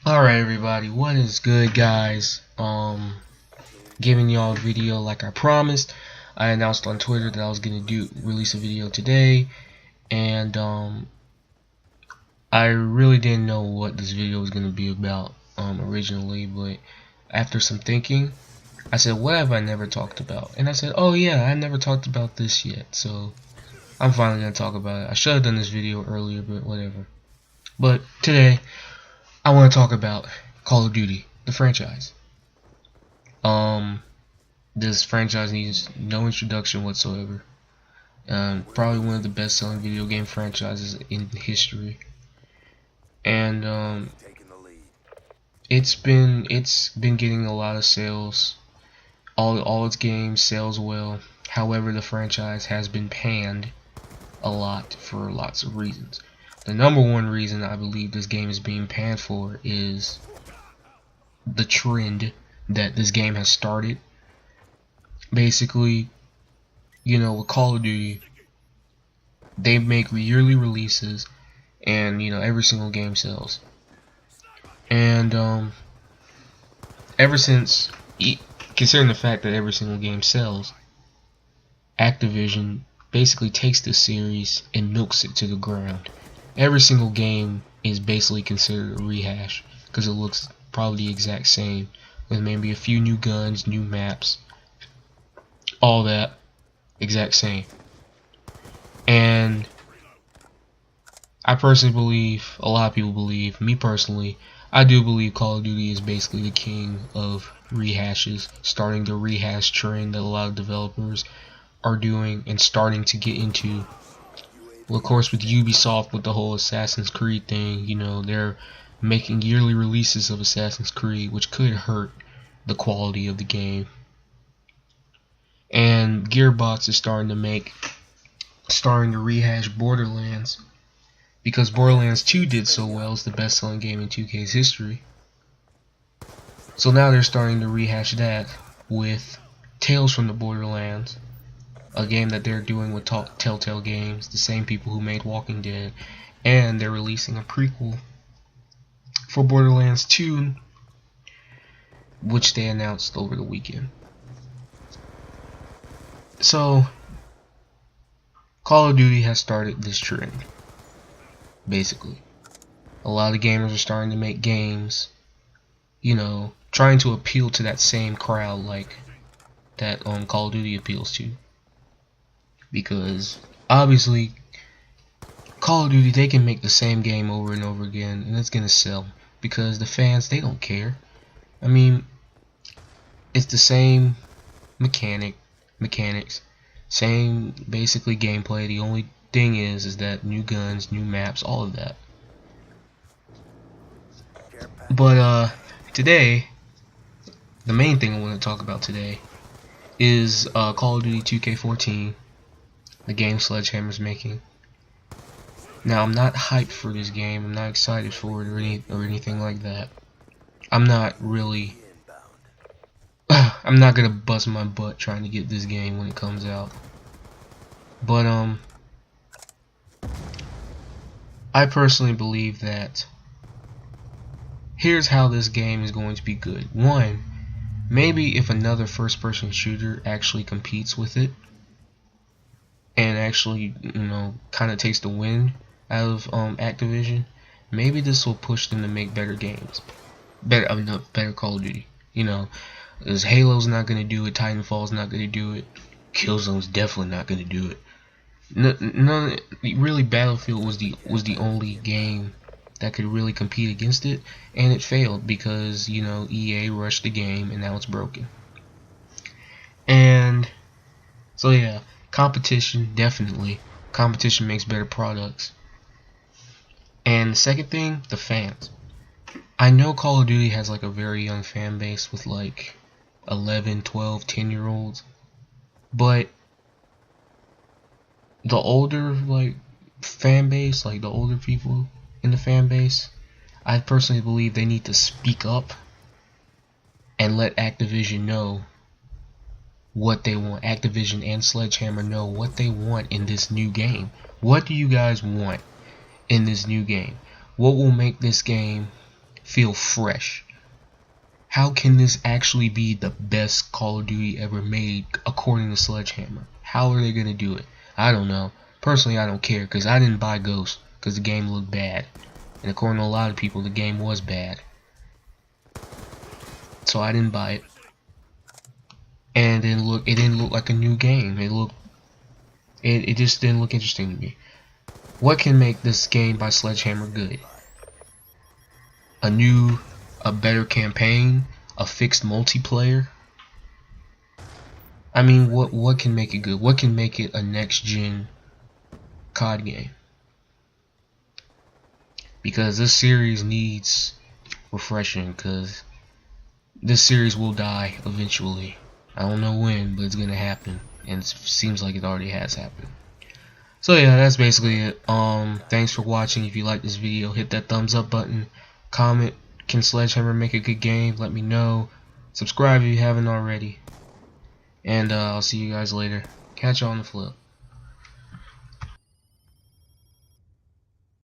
Alright everybody, what is good guys? Giving y'all a video like I promised. I announced on Twitter that I was gonna release a video today, and I really didn't know what this video was gonna be about originally, but after some thinking, I said, what have I never talked about? And I said, oh yeah, I never talked about this yet, so I'm finally gonna talk about it. I should have done this video earlier, but whatever. But today I want to talk about Call of Duty, the franchise. This franchise needs no introduction whatsoever. Probably one of the best-selling video game franchises in history, and it's been getting a lot of sales. All its games sells well. However, the franchise has been panned a lot for lots of reasons. The number one reason I believe this game is being panned for is the trend that this game has started. Basically, with Call of Duty, they make yearly releases, and every single game sells. And ever since, considering the fact that every single game sells, Activision basically takes this series and milks it to the ground. Every single game is basically considered a rehash because it looks probably the exact same, with maybe a few new guns, new maps, all that exact same. And I personally believe, a lot of people believe, me personally, I do believe Call of Duty is basically the king of rehashes, starting the rehash trend that a lot of developers are doing and starting to get into. Well, of course, with Ubisoft, with the whole Assassin's Creed thing, they're making yearly releases of Assassin's Creed, which could hurt the quality of the game. And Gearbox is starting to rehash Borderlands, because Borderlands 2 did so well. It's the best-selling game in 2K's history. So now they're starting to rehash that with Tales from the Borderlands, a game that they're doing with Telltale Games, the same people who made Walking Dead, and they're releasing a prequel for Borderlands 2, which they announced over the weekend. So, Call of Duty has started this trend, basically. A lot of gamers are starting to make games, trying to appeal to that same crowd like that Call of Duty appeals to. Because obviously Call of Duty, they can make the same game over and over again and it's gonna sell, because the fans, they don't care. I mean, it's the same mechanics, same basically gameplay. The only thing is that new guns, new maps, all of that. But today, the main thing I want to talk about today is Call of Duty 2K14, the game Sledgehammer's making. Now, I'm not hyped for this game. I'm not excited for it or anything like that. I'm not really. I'm not gonna bust my butt trying to get this game when it comes out. But I personally believe that here's how this game is going to be good. One, maybe if another first-person shooter actually competes with it, and actually, kind of takes the wind out of Activision, maybe this will push them to make better games, better Call of Duty. Because Halo's not gonna do it, Titanfall's not gonna do it, Killzone's definitely not gonna do it. None, really, Battlefield was the only game that could really compete against it, and it failed because EA rushed the game and now it's broken. And so yeah. Competition, definitely. Competition makes better products. And the second thing, the fans. I know Call of Duty has like a very young fan base with like 11, 12, 10-year-olds. But the older fan base, like the older people in the fan base, I personally believe they need to speak up and let Activision know what they want. Activision and Sledgehammer know what they want in this new game. What do you guys want in this new game? What will make this game feel fresh. How can this actually be the best Call of Duty ever made according to Sledgehammer? How are they gonna do it? I don't know. Personally, I don't care because I didn't buy Ghost because the game looked bad, and according to a lot of people, the game was bad. So I didn't buy it, and it didn't look like a new game. It just didn't look interesting to me. What can make this game by Sledgehammer good? A better campaign, a fixed multiplayer. I mean, what can make it good? What can make it a next gen COD game? Because this series needs refreshing, because this series will die eventually. I don't know when, but it's gonna happen, and it seems like it already has happened. So yeah, that's basically it. Thanks for watching. If you like this video, hit that thumbs up button. Comment, can Sledgehammer make a good game? Let me know. Subscribe if you haven't already. And I'll see you guys later. Catch you on the flip.